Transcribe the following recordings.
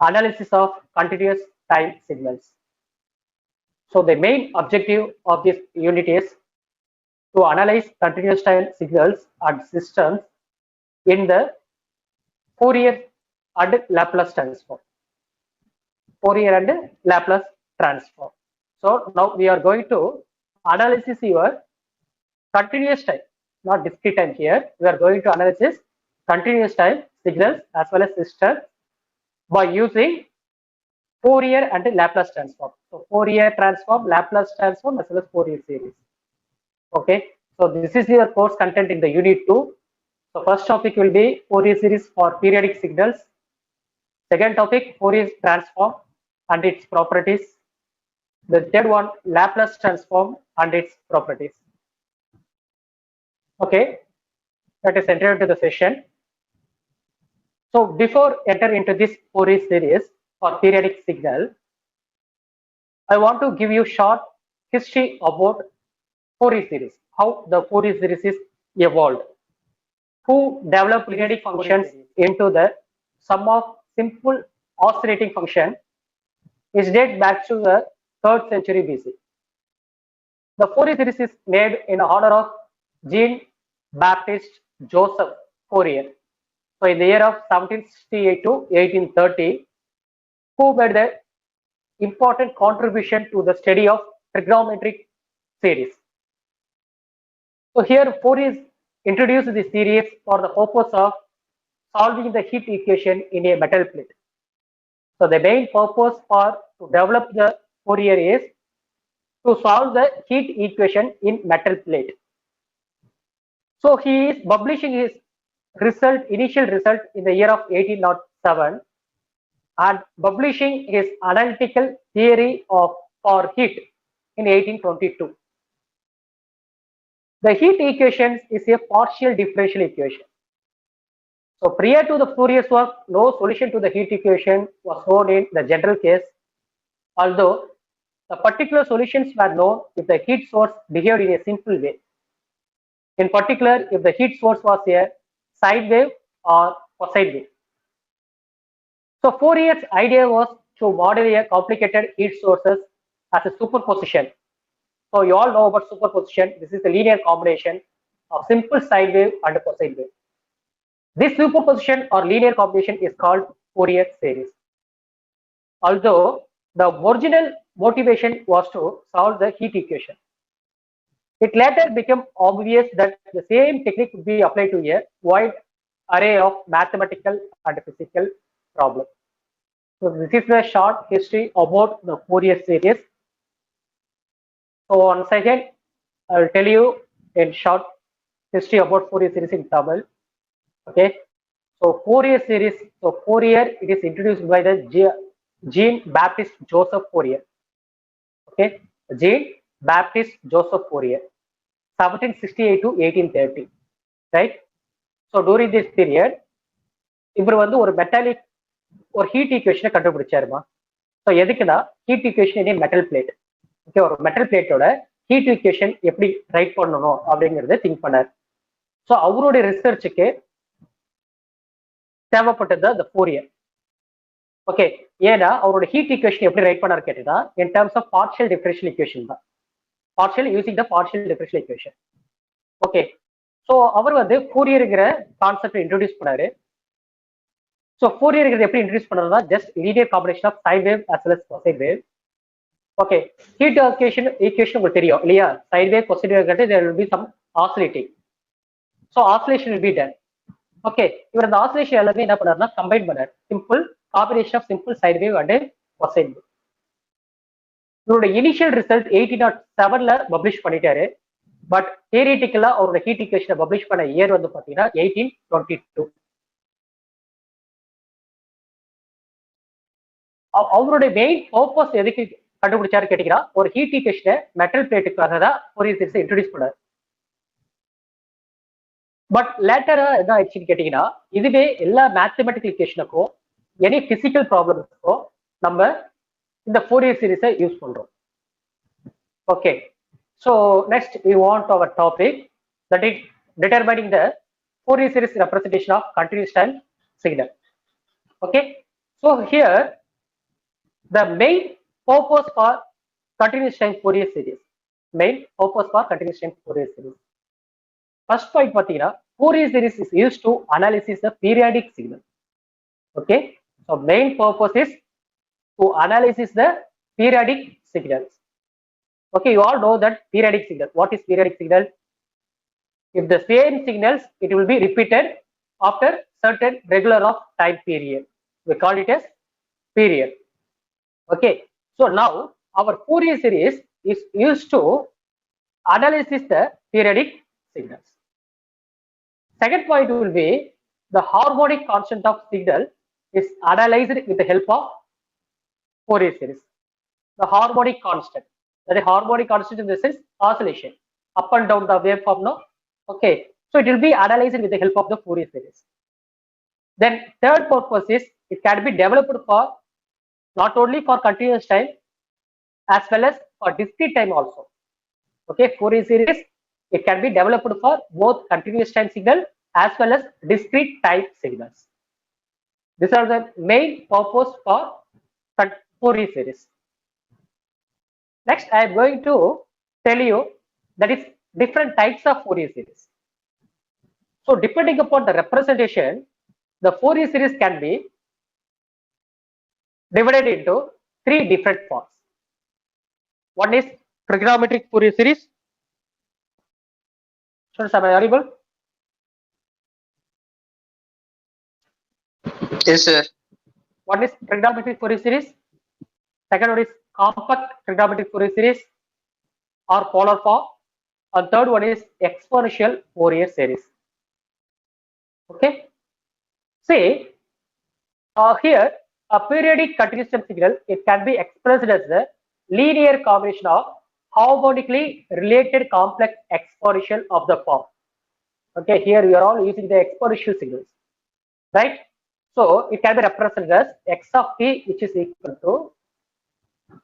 analysis of continuous time signals. So the main objective of this unit is to analyze continuous time signals and systems in the Fourier and Laplace transform. Fourier and Laplace transform. So now we are going to analyze your continuous time, not discrete time here. We are going to analyze continuous time signals as well as systems by using Fourier and Laplace transform. So Fourier transform, Laplace transform as well as Fourier series. Okay, so this is your course content in the unit 2. So first topic will be Fourier series for periodic signals. Second topic, Fourier transform and its properties. The third one, Laplace transform and its properties. Okay, let us enter into the session. So before enter into this Fourier series for periodic signal, I want to give you short history about Fourier series, how the Fourier series is evolved, who developed periodic functions into the sum of simple oscillating function is dated back to the 3rd century BC. The Fourier series is made in honor of Jean-Baptiste Joseph Fourier. So in the year of 1768 to 1830, who made the important contribution to the study of trigonometric series. So here Fourier introduced the series for the purpose of solving the heat equation in a metal plate. So the main purpose for to develop the Fourier is to solve the heat equation in metal plate. So he is publishing his initial result in the year of 1807 and publishing his analytical theory for heat in 1822. The heat equation is a partial differential equation. So prior to the Fourier's work, no solution to the heat equation was known in the general case, although the particular solutions were known if the heat source behaved in a simple way. In particular, if the heat source was a sine wave or cosine wave. So Fourier's idea was to model a complicated heat sources as a superposition. So you all know about superposition. This is the linear combination of simple sine wave and cosine wave. This superposition or linear combination is called Fourier series. Although the original motivation was to solve the heat equation, it later became obvious that the same technique could be applied to a wide array of mathematical and physical problems. So this is the short history about the Fourier series. So once again, I will tell you in short history about Fourier series in Tamil. Okay, so Fourier series. So Fourier, it is introduced by the Jean-Baptiste Joseph Fourier. Okay, Jean-Baptiste Joseph Fourier, 1768 to 1830. Right. So during this period, இவர் வந்து ஒரு metallic ஒரு heat ஈக்குவேஷனை கண்டுபிடிச்சாருமா. So எதுக்குன்னா heat equation in metal plate. Okay, ஒரு metal பிளேட்டோட heat equation எப்படி ரைட் பண்ணணும் அப்படிங்கறத திங்க் பண்ணார். ஸோ அவருடைய ரிசர்ச்சுக்கு தேவைப்பட்டது அந்த Fourier. ஓகே, ஏன்னா அவரோட ஹீட் ஈக்குவேஷன் எப்படி ரைட் பண்ணார் கேட்டீங்கன்னா in terms of partial differential equation தான். Partial using the partial differential equation. Okay, so அவர் வந்து Fourierங்கிற கான்செப்ட் இன்ட்ரோடியூஸ் பண்ணாரு. ஸோ Fourierங்கிறது எப்படி இன்ட்ரோடியூஸ் பண்ணாருன்னா just linear combination of sine wave as well as cosine wave. Okay, heat equation உங்களுக்கு தெரியும் இல்லையா? சைன் வேவ் கொசைன் வேவ்ங்கிறது there will be some oscillating. So oscillation will be done. Okay, இவர் அந்த ஆசிலேஷன் எல்லாமே என்ன பண்ணாருன்னா கம்பைன் பண்ணார். Simple combination of simple sine wave and cosine wave. இவரோட இனிஷியல் ரிசல்ட் 1807ல பப்ளிஷ் பண்ணிட்டாரு. பட் தியரிட்டிக்கலா அவரோட ஹீட் ஈக்குவேஷனை பப்ளிஷ் பண்ண இயர் வந்து பாத்தீங்கன்னா 1822. அவருடைய மெயின் பர்பஸ் எதுக்கு கண்டுபிடிச்சாரு கேட்டீங்கன்னா ஒரு ஹீட் ஈக்குவேஷனை மெட்டல் பிளேட்டுக்காக தான் Fourier series இன்ட்ரோடியூஸ் பண்ணாரு. பட் லேட்டரா என்ன ஆயிடுச்சுன்னு கேட்டீங்கன்னா இதுவே எல்லா மேத்தமெட்டிக்கல் ஈக்குவேஷனுக்கும் எனி பிசிக்கல் ப்ராப்ளம்ஸ்க்கும் நம்ம இந்த Fourier series யூஸ் பண்றோம். Okay, so next we want our topic that is determining the Fourier series representation of continuous time signal. Okay, So here the main purpose for continuous time Fourier series. Main purpose for continuous time Fourier series. First point பார்த்தீங்கன்னா Fourier series is used to analysis the periodic signal. Okay, so main purpose is to analysis the periodic signals. Okay, you all know that periodic signal. What is periodic signal? If the same signals, it will be repeated after certain regular of time period. We call it as period. Okay, so now our Fourier series is used to analysis the periodic signals. Second point will be the harmonic constant of signal is analyzed with the help of Fourier series. The harmonic constant, that is harmonic constant in the sense oscillation, up and down the waveform. No, okay. So it will be analyzed with the help of the Fourier series. Then third purpose is it can be developed for not only for continuous time as well as for discrete time also. Okay, Fourier series it can be developed for both continuous time signal as well as discrete time signals. These are the main purpose for Fourier series. Next, I am going to tell you that is different types of Fourier series. So depending upon the representation, the Fourier series can be divided into three different forms. One is trigonometric Fourier series. Students, am I audible? Yes, sir. One is trigonometric Fourier series. Second one is compact trigonometric Fourier series or polar form. And third one is exponential Fourier series. Okay. See, here a periodic continuous time signal, it can be expressed as the linear combination of harmonically related complex exponential of the form. Okay, here we are all using the exponential signals, right? So it can be represented as x of t, which is equal to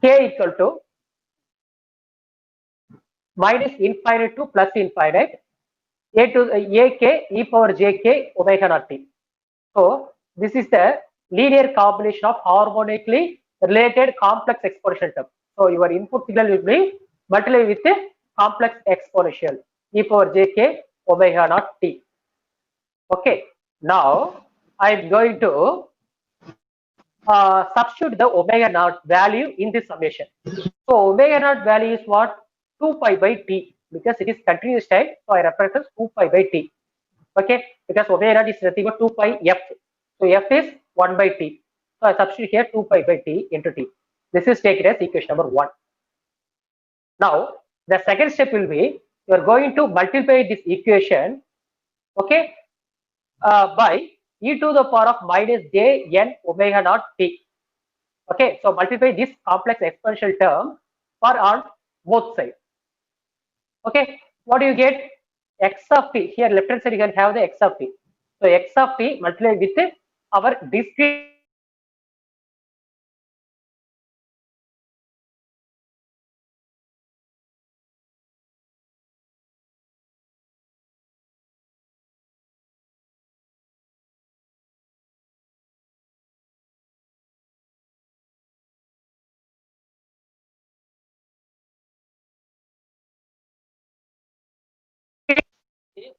k equal to minus infinite to plus infinite a to ak e power jk omega naught t. So this is the linear combination of harmonically related complex exponential term. So your input signal will be multiplied with a complex exponential e power jk omega naught t. Okay, now I am going to substitute the omega naught value in this summation. So omega naught value is what? 2 pi by t, because it is continuous time. So I represent 2 pi by t. Okay, because omega naught is nothing but 2 pi f. So f is 1 by t. So I substitute here 2 pi by t into t. This is taken as equation number 1. Now the second step will be you are going to multiply this equation, okay, by e to the power of minus j n omega naught t. Okay, so multiply this complex exponential term for on both sides. Okay, what do you get? X of t. Here left hand side you can have the x of t. So x of t multiplied with our discrete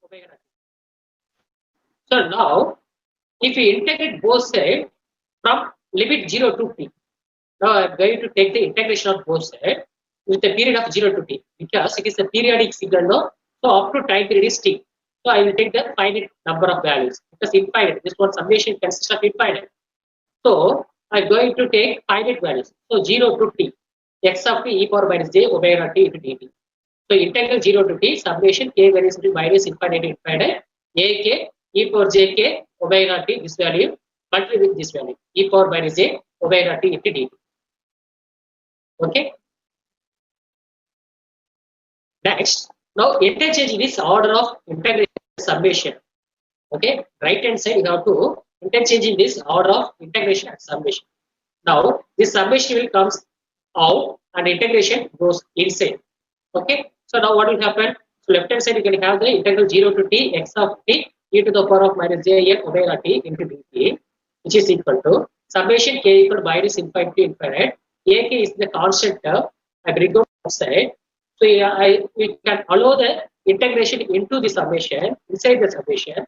omega naught. So now if we integrate both sides from limit 0 to t, now I am going to take the integration of both sides with a period of 0 to t, because it is a periodic signal, no? So up to time period is t. So I will take the finite number of values, because infinite, this one summation consists of infinite. So I am going to take finite values. So 0 to t, x of t e power minus j omega naught t into dt. So integral 0 to t summation k varies into minus infinite to infinite ak e power jk omega naught t, this value multiply with this value e power minus j omega naught t into dt. Okay. Next, now interchange this order of integration summation. Okay, right hand side you have to interchange in this order of integration and summation. Now this summation will comes out and integration goes inside. Okay, so now what will happen? So left hand side you can have the integral 0 to t x of t e to the power of minus j n omega t into dt, which is equal to summation k equal to minus infinite to infinite. Ak is the constant term. I bring out outside. So we can allow the integration into the summation, inside the summation.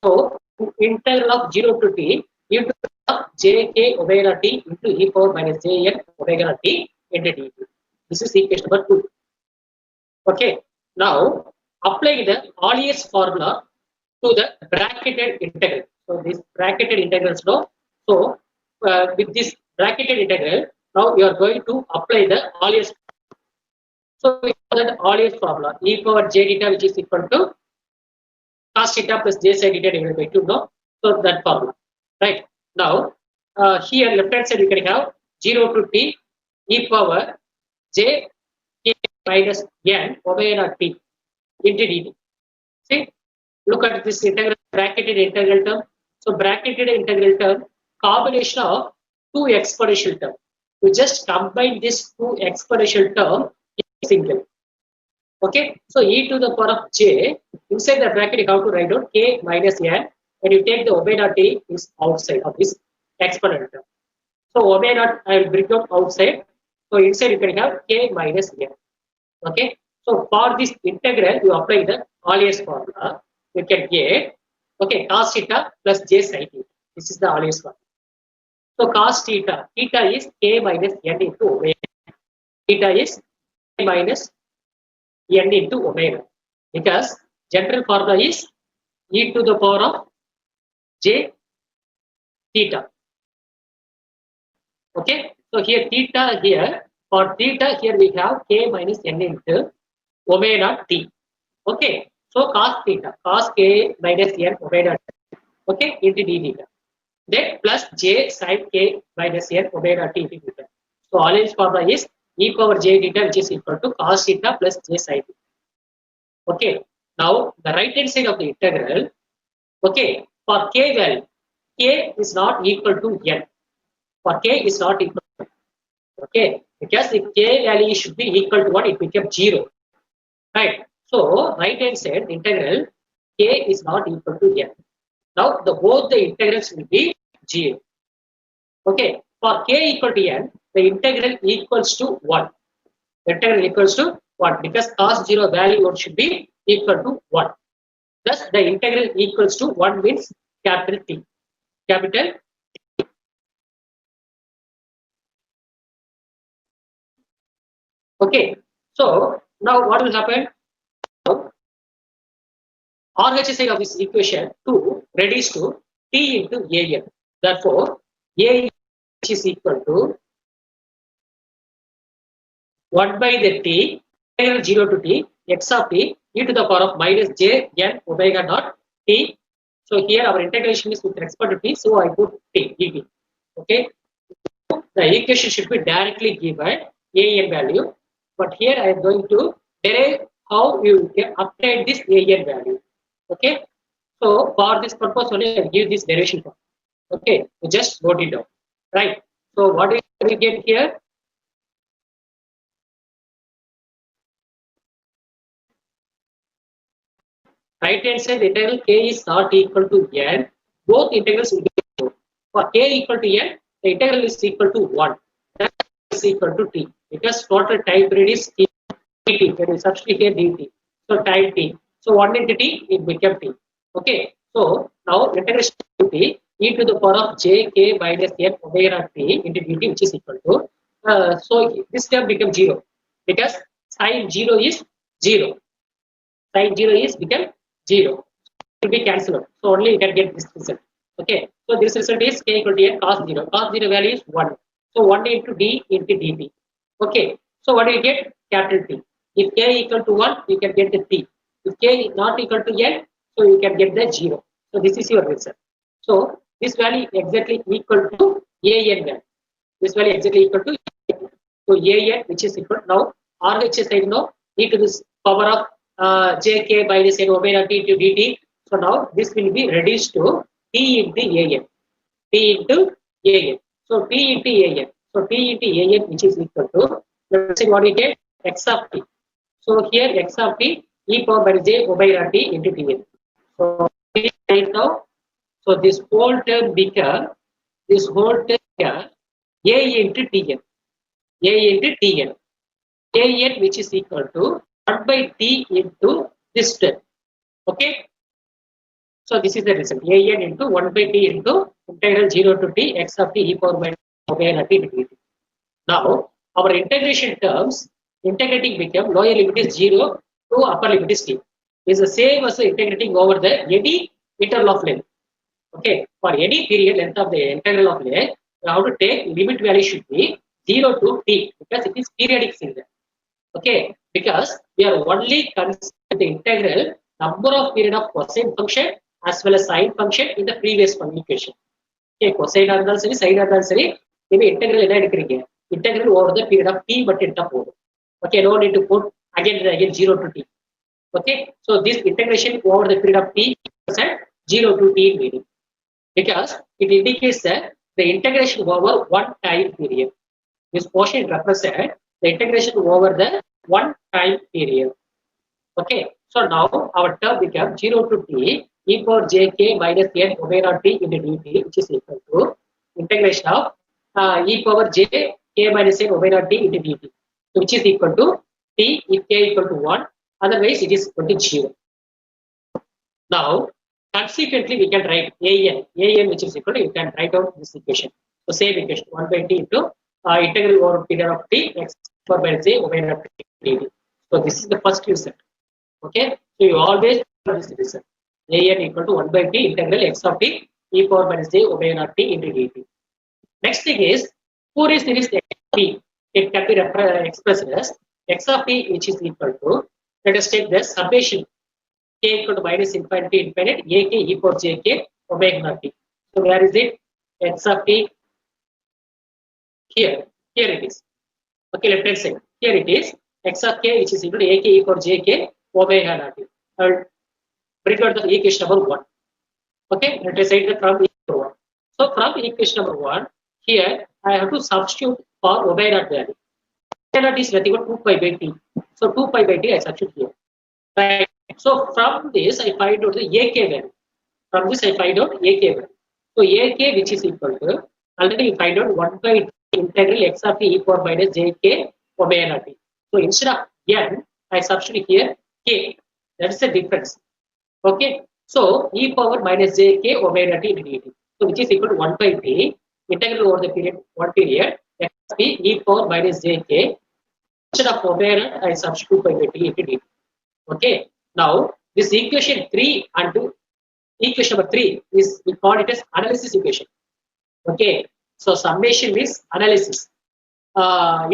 So integral of 0 to t into jk omega t into e power minus jn omega t into dt. This is equation number 2. Okay. Now applying the Ollius formula to the bracketed integral. So this bracketed integrals now. So with this bracketed integral, now you are going to apply the Ollius. So we have that Ollius formula, e power j theta, which is equal to cos theta plus j sin theta divided by 2. No, so that formula, right? Now here left hand side we can have 0 to t e power j k minus n omega t into dt. See, look at this integral, bracketed integral term. So bracketed integral term, combination of two exponential term. We just combine this two exponential term in single. Okay, so e to the power of j, inside the bracket you have to write down k minus n, and you take the omega t is outside of this exponential term. So omega naught I will bring out outside. So inside you can have k minus n. Okay, so for this integral you apply the Ollius formula. You can get, okay, cos theta plus j sin theta. This is the Ollius formula. So cos theta, theta is k minus n into omega. Theta is k minus n into omega, because general formula is e to the power of j theta. Okay, so here theta, here for theta here we have k minus n into omega t. Okay, so cos theta, cos k minus n omega t, okay, into d theta. Then plus j sin k minus n omega t into theta. So Ollius formula is e power j theta, which is equal to cos theta plus j sin theta. Okay, now the right hand side of the integral, okay, for k value, k is not equal to n. For k is not equal to n. Okay, because if k value should be equal to 1, it becomes 0. Right. So right hand side integral k is not equal to n. Now both the integrals will be 0. Okay, for k equal to n, the integral equals to 1. The integral equals to 1 because cos 0 value should be equal to 1. Thus the integral equals to 1 means capital T. Capital T. Okay, so now what will happen? RHS side of this equation 2 reduced to T into AN. Therefore, A is equal to 1 by the T, integral 0 to T, x of T, e to the power of minus j n omega naught T. So here our integration is with respect to T, so I put T, dt. Okay, the equation should be directly given AN value, but here I am going to derive how you obtain this AN value. Okay, so for this purpose only I give this derivation form. Okay, we just wrote it down, right? So what do we get here? Right hand side integral k is not equal to n. Both integrals will be equal. For k equal to n, the integral is equal to 1. That is equal to t because total time period is dt. When we substitute here dt, so time t. So 1 into t, it became t. Okay, so now integration to t e to the power of j k minus n omega t into dt, which is equal to so this term becomes 0 because sin 0 is 0. Sin 0 is become 0. It will be cancelled out. So only you can get this result. Okay, so this result is k equal to n cos 0. Cos 0 value is 1. So 1 into d into dt. Okay, so what do you get? Capital T. If k equal to 1, you can get the t. If k is not equal to n, so you can get the 0. So this is your result. So this value exactly equal to AN value. This value exactly equal to so AN, which is equal now RHS side now e to this power of jk minus n omega t into dt. So now this will be reduced to t into AN. T into AN. So t into AN. So t into AN, which is equal to, let's see what we get, x of t. So here x of t e power minus j omega t into dn. So right now, so this whole term become here a into tn, a into tn, an which is equal to 1 by t into this term. Okay, so this is the result, an into 1 by t into integral 0 to t x of t e power minus omega t dt. Now our integration terms, integrating become lower limit is 0 to upper limit is t, is the same as integrating over the any interval of length. Okay, for any period length of the integral of length, we have to take limit value should be 0 to t because it is periodic signal. Okay, because we are only considering the integral number of period of cosine function as well as sine function in the previous one equation. Okay, cosine இருந்தாலும் சரி sin இருந்தாலும் சரி இனி integral என்ன எடுக்கிறீங்க, integral over the period of t மட்டும் எடுத்தா போதும். Okay, no need to put again 0 to t. Okay, so this integration over the period of t is at 0 to t meaning, because it indicates that the integration over one time period. This portion represents the integration over the one time period. Okay, so now our term becomes 0 to t e power jk minus n omega t into dt, which is equal to integration of e power j k minus n omega t into dt, which is equal to t if k equal to 1, otherwise it is equal to 0. Now consequently we can write an which is equal to, you can write out this equation. So same equation 1 by t into integral over period of t x power minus j omega t dt. So this is the first result. Okay, so you always have this result, an equal to 1 by t integral x of t e power minus j omega t into dt. Next thing is Fourier series x of t. It can be expressed as x of t which is equal to, let us take the summation k equal to minus infinity to infinite ak e power jk omega t. So where is it? X of t here it is. Okay, left hand side here it is, x of k which is equal to ak e power jk omega t. I will bring out the equation number 1. Okay, let us say that from equation number 1. So from equation number 1, here I have to substitute for omega value. Omega is nothing but 2 pi by t. So 2 pi by t I substitute here. Right. So from this I find out the ak value. From this I find out ak value. So ak which is equal to, already we find out 1 by t integral x of t e power minus jk omega t. So instead of n, I substitute here k. That is the difference. Okay. So e power minus jk omega t dt. So which is equal to 1 by t integral over the period one period x of t e power minus jk. Instead of omega, I substitute by t into dt. Okay. Now this equation 3 and equation number 3 is, we call it as analysis equation. Okay. So summation means analysis.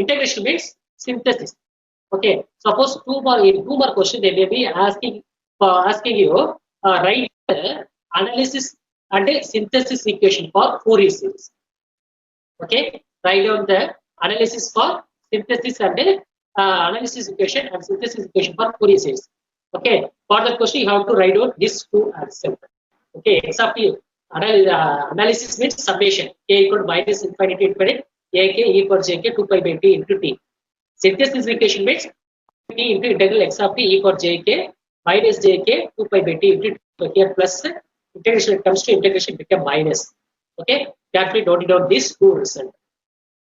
Integration means synthesis. Okay. Suppose two more questions they may be asking you write the analysis and a synthesis equation for Fourier series. Okay. Write down the analysis for synthesis and analysis equation and synthesis equation for Fourier series. Okay, for that question you have to write out these two answers. Okay, x of t analysis means summation k equal to minus infinity to infinite ak e power jk 2 pi by t into t. Synthesis equation means t into integral x of t e power jk minus jk 2 pi by t into t. So here plus integration comes to integration become minus. Okay, carefully note down these two results.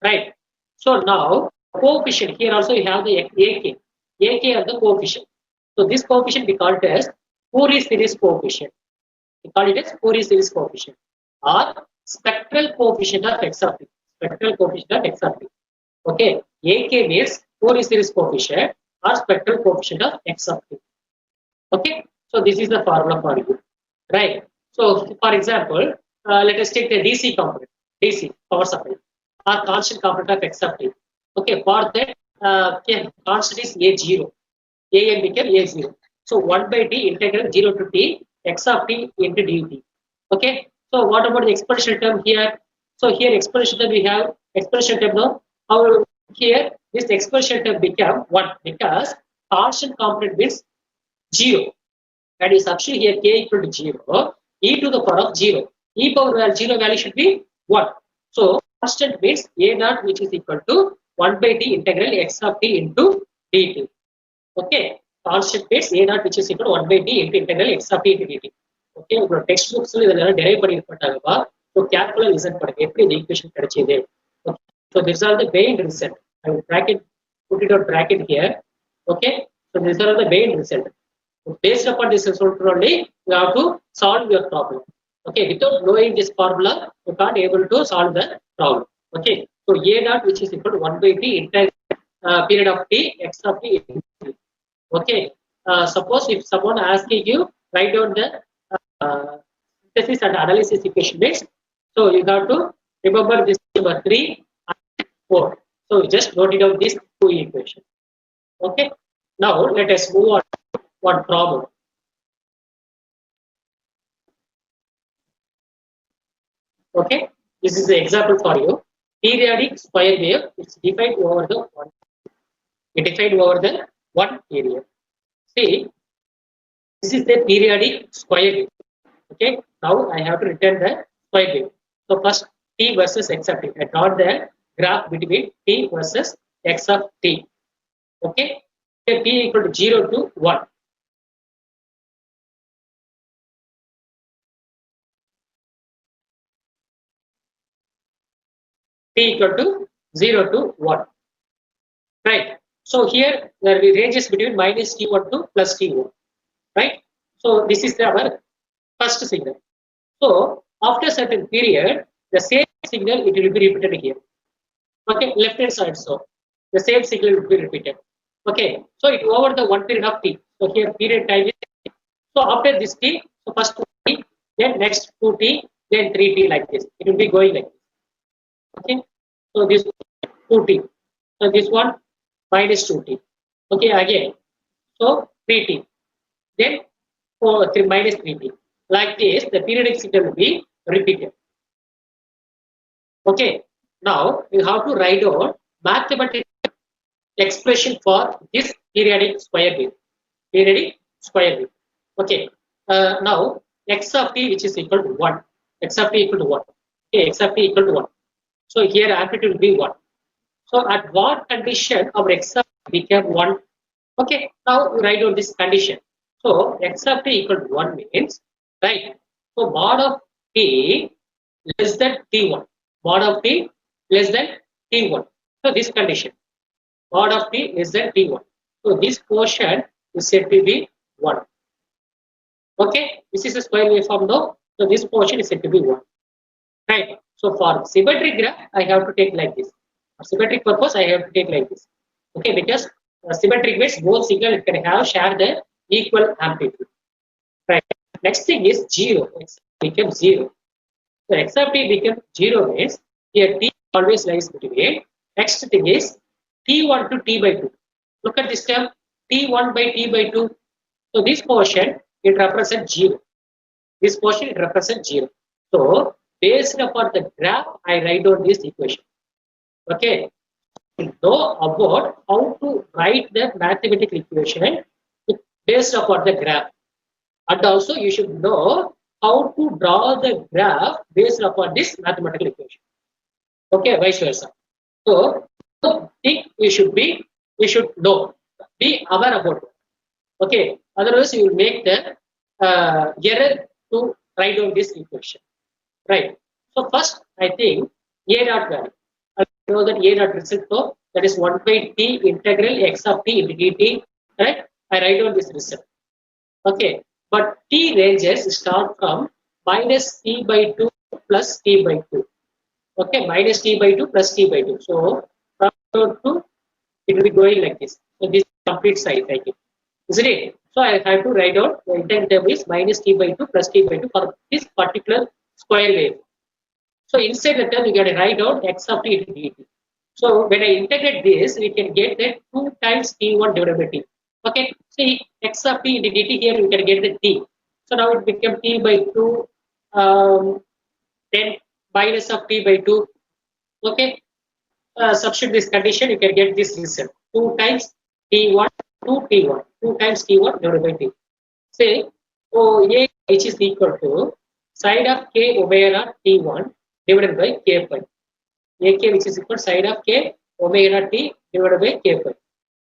Right. So now coefficient, here also you have the ak are the coefficient. So this coefficient we call it as Fourier series coefficient. We call it as Fourier series coefficient or spectral coefficient of x of t. Spectral coefficient of x of t. Okay, AK means Fourier series coefficient or spectral coefficient of x of t. Okay, so this is the formula for you, right? So for example, let us take the DC component, DC power supply or constant component of x of t. Okay, for that constant is A0. an became a0. So 1 by t integral 0 to t x of t into dt. Okay. So what about the exponential term here? So here exponential term we have exponential term now. How here this exponential term become 1 because constant component means 0. And you substitute here k equal to 0, e to the power of 0. E power 0 value should be 1. So constant means a naught which is equal to 1 by t integral x of t into dt. Okay, constant base a naught which is equal to 1 by t into integral x of t into dt. Okay, உங்களோட text புக்ஸ்ல இதெல்லாம் derive பண்ணிருப்பாங்க. So carefully listen பண்ணுங்க எப்படி இந்த equation கிடைச்சது. Okay. So these are the main result. I will put it on bracket here. Okay. So these are the main result. Based upon this result only, you have to solve your problem. Okay. Without knowing this formula, you can't able to solve the problem. Okay. So A dot which is equal to 1 by t entire period of t x of t. Okay. Suppose if someone asking you write down the synthesis and analysis equation means, so you have to remember this number 3 and 4. So just note it down these two equations. Okay. Now let us move on to one problem. Okay. This is the example for you. Periodic square wave is defined over the one. It defined over the one area. See, this is the periodic square wave. Okay. Now I have to return the square wave. So first t versus x of t. I draw the graph between t versus x of t. Okay. Here t equal to 0 to 1. T equal to 0 to 1. Right. So here there will be ranges between minus t1 to plus t1. Right. So this is our first signal. So after certain period, the same signal it will be repeated here. Okay, left hand side, so the same signal will be repeated. Okay, so it over the one period of t. So here period time is, so after this t, so first 2t, then next 2t, then 3t, like this. It will be going like this. Okay, so this 2t, so this one minus 2t. Okay, again, so 3t, then 3 minus 3t. Like this, the periodic signal will be repeated. Okay, now you have to write down mathematical expression for this periodic square wave. Periodic square wave. Okay, now x of t which is equal to 1. X of t equal to 1. Okay, x of t equal to 1. So here amplitude will be 1. So at what condition our x of t became 1? Okay, now we write down this condition. So x of t equal to 1 means, right? So mod of t less than t1. Mod of t less than t1. So this condition. Mod of t less than t1. So this portion is said to be 1. Okay, this is a square waveform now. So this portion is said to be 1. Right. So for symmetric graph, I have to take like this. For symmetric purpose, I have to take like this. Okay, because symmetric means both signal can have share the equal amplitude. Right. Next thing is 0. X becomes 0. So x of t becomes 0 means here t always lies between. Next thing is t1 to t by 2. Look at this term t1 by t by 2. So this portion it represents 0. This portion it represents 0. So based upon the graph, I write down this equation. Okay. You know about how to write the mathematical equation based upon the graph. And also you should know how to draw the graph based upon this mathematical equation. Okay, vice versa. So think you should know, be aware about it. Okay, otherwise you will make the error to write down this equation. Right. So first I think a dot value. I know that a dot result, so that is 1 by t integral x of t into dt. Right. I write down this result. Okay. But t ranges start from minus t by 2 plus t by 2. Okay, minus t by 2 plus t by 2. So from 2 it will be going like this. So this complete side, I think. Isn't it? So I have to write out the integral term is minus t by 2 plus t by 2 for this particular square wave. So inside the term you can write out x of t into dt. So when I integrate this, we can get that 2 times t1 divided by t. Okay, see x of t into dt here we can get the t. So now it becomes t by 2, then minus of t by 2. Okay, substitute this condition, you can get this result 2 times t1 to t1, 2 times t1 divided by t. Say a which is equal to side of k omega t1 divided by k pi. Ak which is equal to side of k omega t divided by k pi.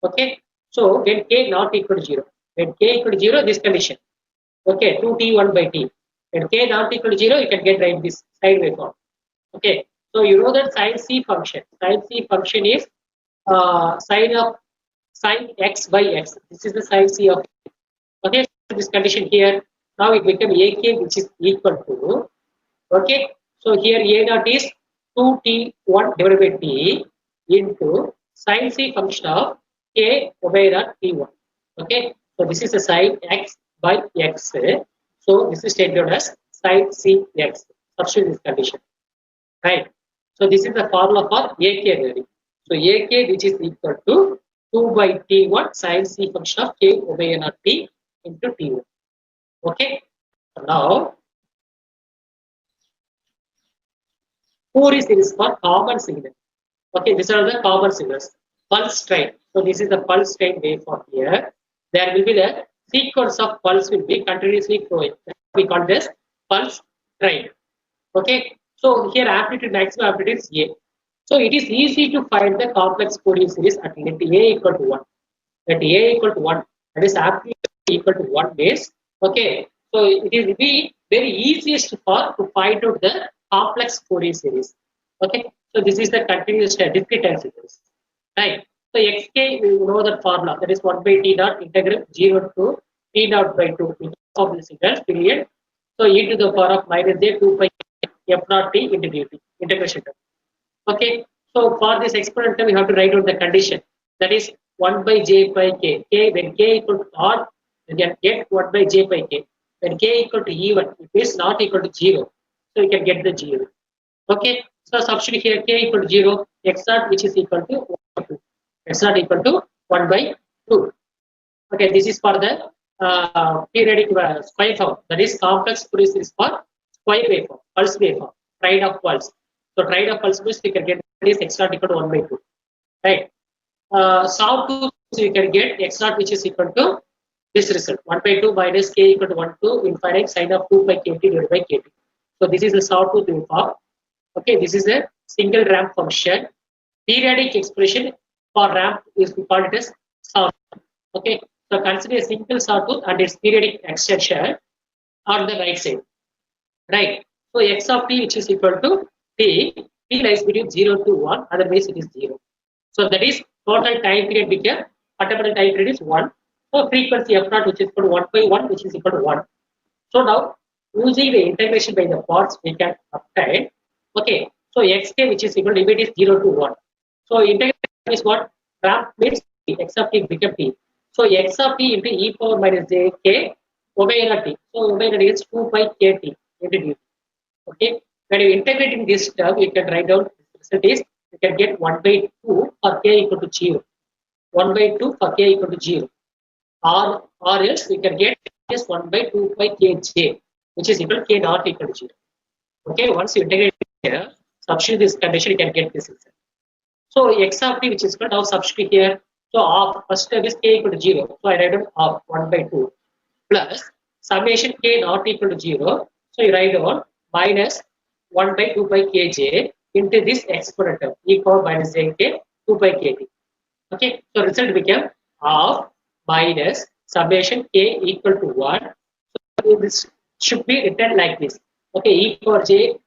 Okay, so when k not equal to 0, when k equal to 0, this condition. Okay, 2t1 by t. When k not equal to 0, you can get right this sine waveform. Okay, so you know that sine C function. Sine C function is sine x by x. This is the sine C of. Okay, so this condition here. Now it becomes AK, which is equal to. Okay, so here A naught is 2t1 divided by t into sine C function of k omega t1. Okay, so this is a sine x by x. So this is stated as sine cx. Substitute this condition. Right. So this is the formula for AK value. So AK, which is equal to 2 by T1 sine C function of K omega naught T into T1. Okay. Now, Fourier series for common signal. Okay, these are the common signals. Pulse train. So this is the pulse train waveform here. There will be the sequence of pulse will be continuously flowing. We call this pulse train. Okay. So here amplitude, maximum amplitude is A. So it is easy to find the complex Fourier series at let A equal to 1. Let A equal to 1, that is amplitude equal to 1 base. Okay. So it will be very easiest to find out the complex Fourier series. Okay. So this is the continuous discrete time series. Right. So xk, we know the formula, that is 1 by t dot integral 0 to t dot by 2 of the signals period. So e to the power of minus j 2 pi f naught t into dt integration term. Okay, so for this exponent term, we have to write out the condition, that is 1 by j by k. K when k equal to odd, you can get 1 by j by k. When k equal to even, if it is not equal to 0, so you can get the 0. Okay, so substitute here k equal to 0, x naught which is equal to 1 by 2. X naught equal to 1 by 2. Okay, this is for the periodic square form, that is complex Fourier series for square waveform, pulse waveform, trade of pulse. So trade of pulse means you can get is x naught equal to 1 by 2. Right. Sawtooth you can get x naught which is equal to this result 1 by 2 minus k equal to 1 to infinite sine of 2 by kt divided by kt. So this is the sawtooth waveform. Okay, this is a single ramp function. Periodic expression for ramp is we call it as sawtooth. Okay, so consider a single sawtooth and its periodic extension on the right side. Right. So x of t which is equal to t lies between 0 to 1, otherwise it is 0. So that is total time period became fundamental time period is 1. So frequency f naught which is equal to 1 by 1 which is equal to 1. So now using the integration by the parts we can obtain. Okay. So xk which is equal to limit is 0 to 1. So integration is what? Ramp means x of t become t. So x of t into e power minus j k omega t. So omega t is 2 by kt into dt. Okay. When you integrate in this term, you can write down this result is you can get 1 by 2 for k equal to 0. 1 by 2 for k equal to 0. Or else you can get is 1 by 2 by kj, which is equal to k not equal to 0. Okay, once you integrate here, substitute this condition, you can get this result. So x of t which is equal, now substitute here. So of first term is k equal to 0. So I write down of 1 by 2 plus summation k not equal to 0. So you write down minus 1 by 2 by kj into this exponent term e power minus j k 2 by kt. Okay, so result became of minus summation k equal to 1. So this should be written like this. Okay, e power j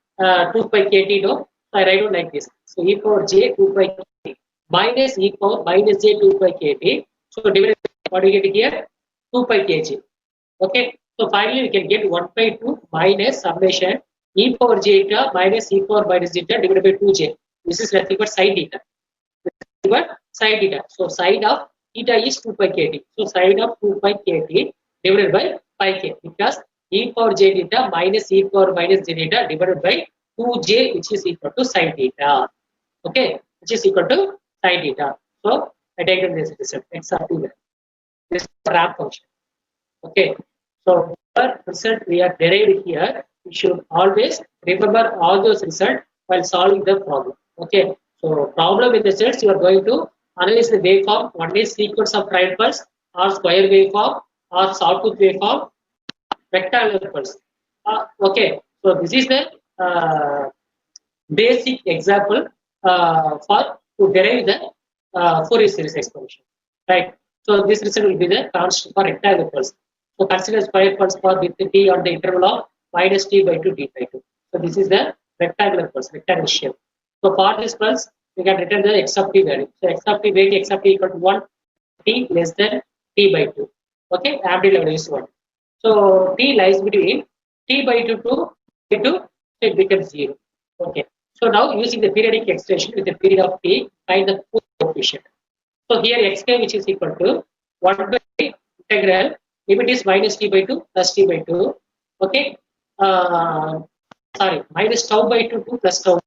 2 by kt. No, so I write down like this. So e power j 2 by kt minus e power minus j 2 by kt. So divided, what do you get here? 2 by kj. Okay, so finally we can get 1 by 2 minus summation e power j theta minus e power minus theta divided by 2j. This is nothing but sine theta. Sine theta. So sine of theta is 2 pi kt. So sine of 2 pi kt divided by pi k, because e power j theta minus e power minus j theta divided by 2j, which is equal to sine theta. Okay, which is equal to sine theta. So I take this result exactly. This is the ramp function. Okay, so for result we are derived here. We should always remember all those results while solving the problem. Okay, so problem in the sense you are going to analyze the waveform. One is sequence of triad pulse, or square waveform, or sawtooth waveform, rectangular pulse. Okay, so this is the basic example for to derive the Fourier series exponential. Right. So this result will be the constant for rectangular pulse. So consider square pulse for with t on the interval of minus t by 2 d by 2. So this is the rectangular pulse, rectangular shape. So for this pulse, we can return the x of t value. So x of t value, x of t equal to 1, t less than t by 2. Okay, amplitude level is 1. So t lies between t by 2 to t 2, so it becomes 0. Okay. So now using the periodic extension with the period of t, find the coefficient. So here xk, which is equal to 1 by integral, limit is minus t by 2 plus t by 2. Okay. Sorry, minus tau by 2 to plus tau.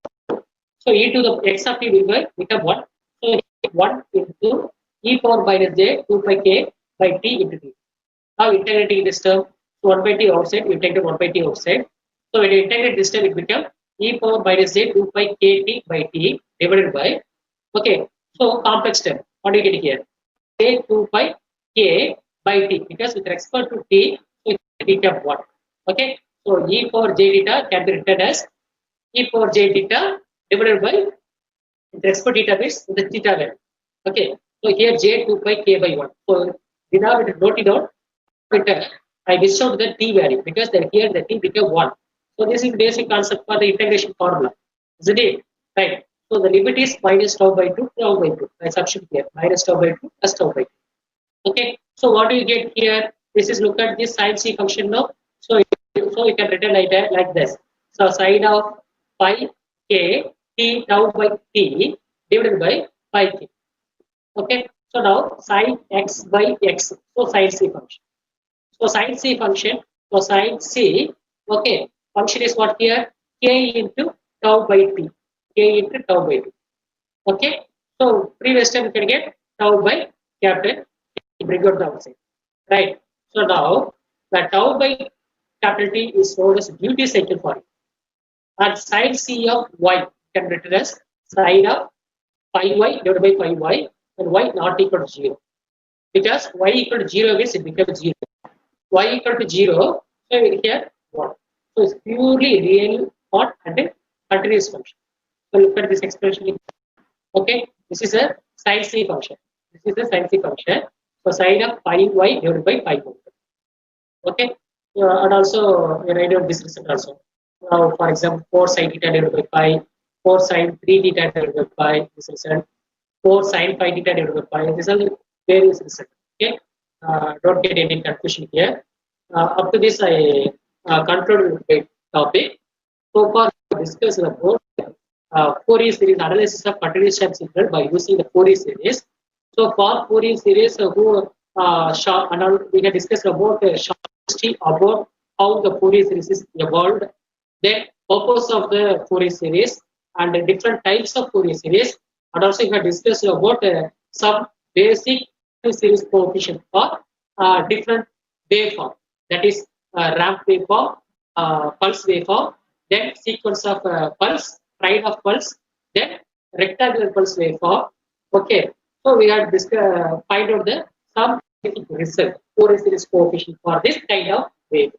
So e to the x of t will become 1. So 1 into e power minus j 2 pi k by t into t. Now integrating this term, so 1 by t outside, you take the 1 by t outside. So when you integrate this term, it becomes e power minus j 2 pi k t by t divided by, okay, so complex term. What do you get here? J 2 pi k by t, because with respect to t, so it becomes 1. Okay, so e power j theta can be written as e power j theta divided by, with respect to theta means the theta value. Okay, so here j 2 pi k by 1. So without it note it down, I missed out the t value because here the t became 1. So this is basic concept for the integration formula, isn't it? Right. So the limit is minus tau by 2, tau by 2. I substitute here minus tau by 2 plus tau by 2. Okay. So what do you get here? This is look at this sin c function now. So we can written like this. So sine of pi k t tau by t divided by pi k. Okay. So now sin x by x. So sin c function. So sin c function, so sin c, okay, function is what here? K into tau by t. K into tau by t. Okay. So previous time you can get tau by capital T, bring out the outside. Right. So now the tau by capital T is known as duty cycle for it. And sin c of y can be written as sin of pi y divided by pi y, and y not equal to 0. Because y equal to 0 means it becomes 0. Y equal to 0, so here 1. So it's purely real part and a continuous function. So look at this expression. Okay, this is a sin c function. This is a sin c function. So sin of pi y divided by pi y. Okay, and also we write out this result also. Now, for example, 4 sin theta divided by pi, 4 sin 3 theta divided by pi, this result. 4 sin pi theta divided by pi, this is various result. Okay. Don't get any confusion here. Up to this, I conclude the topic. So far, we discussed about Fourier series analysis of continuous time signal by using the Fourier series. So for Fourier series, we can discuss about short history about how the Fourier series is evolved, then purpose of the Fourier series and the different types of Fourier series, and also we can discuss about some basic series coefficient for different waveform, that is ramp waveform, pulse waveform, then sequence of pulse, trine of pulse, then rectangular pulse waveform. Okay, so we have find out the some result Fourier series coefficient for this kind of wave.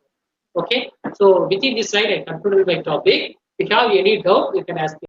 Okay, so within this slide I concluded my topic. If you have any doubt, you can ask me.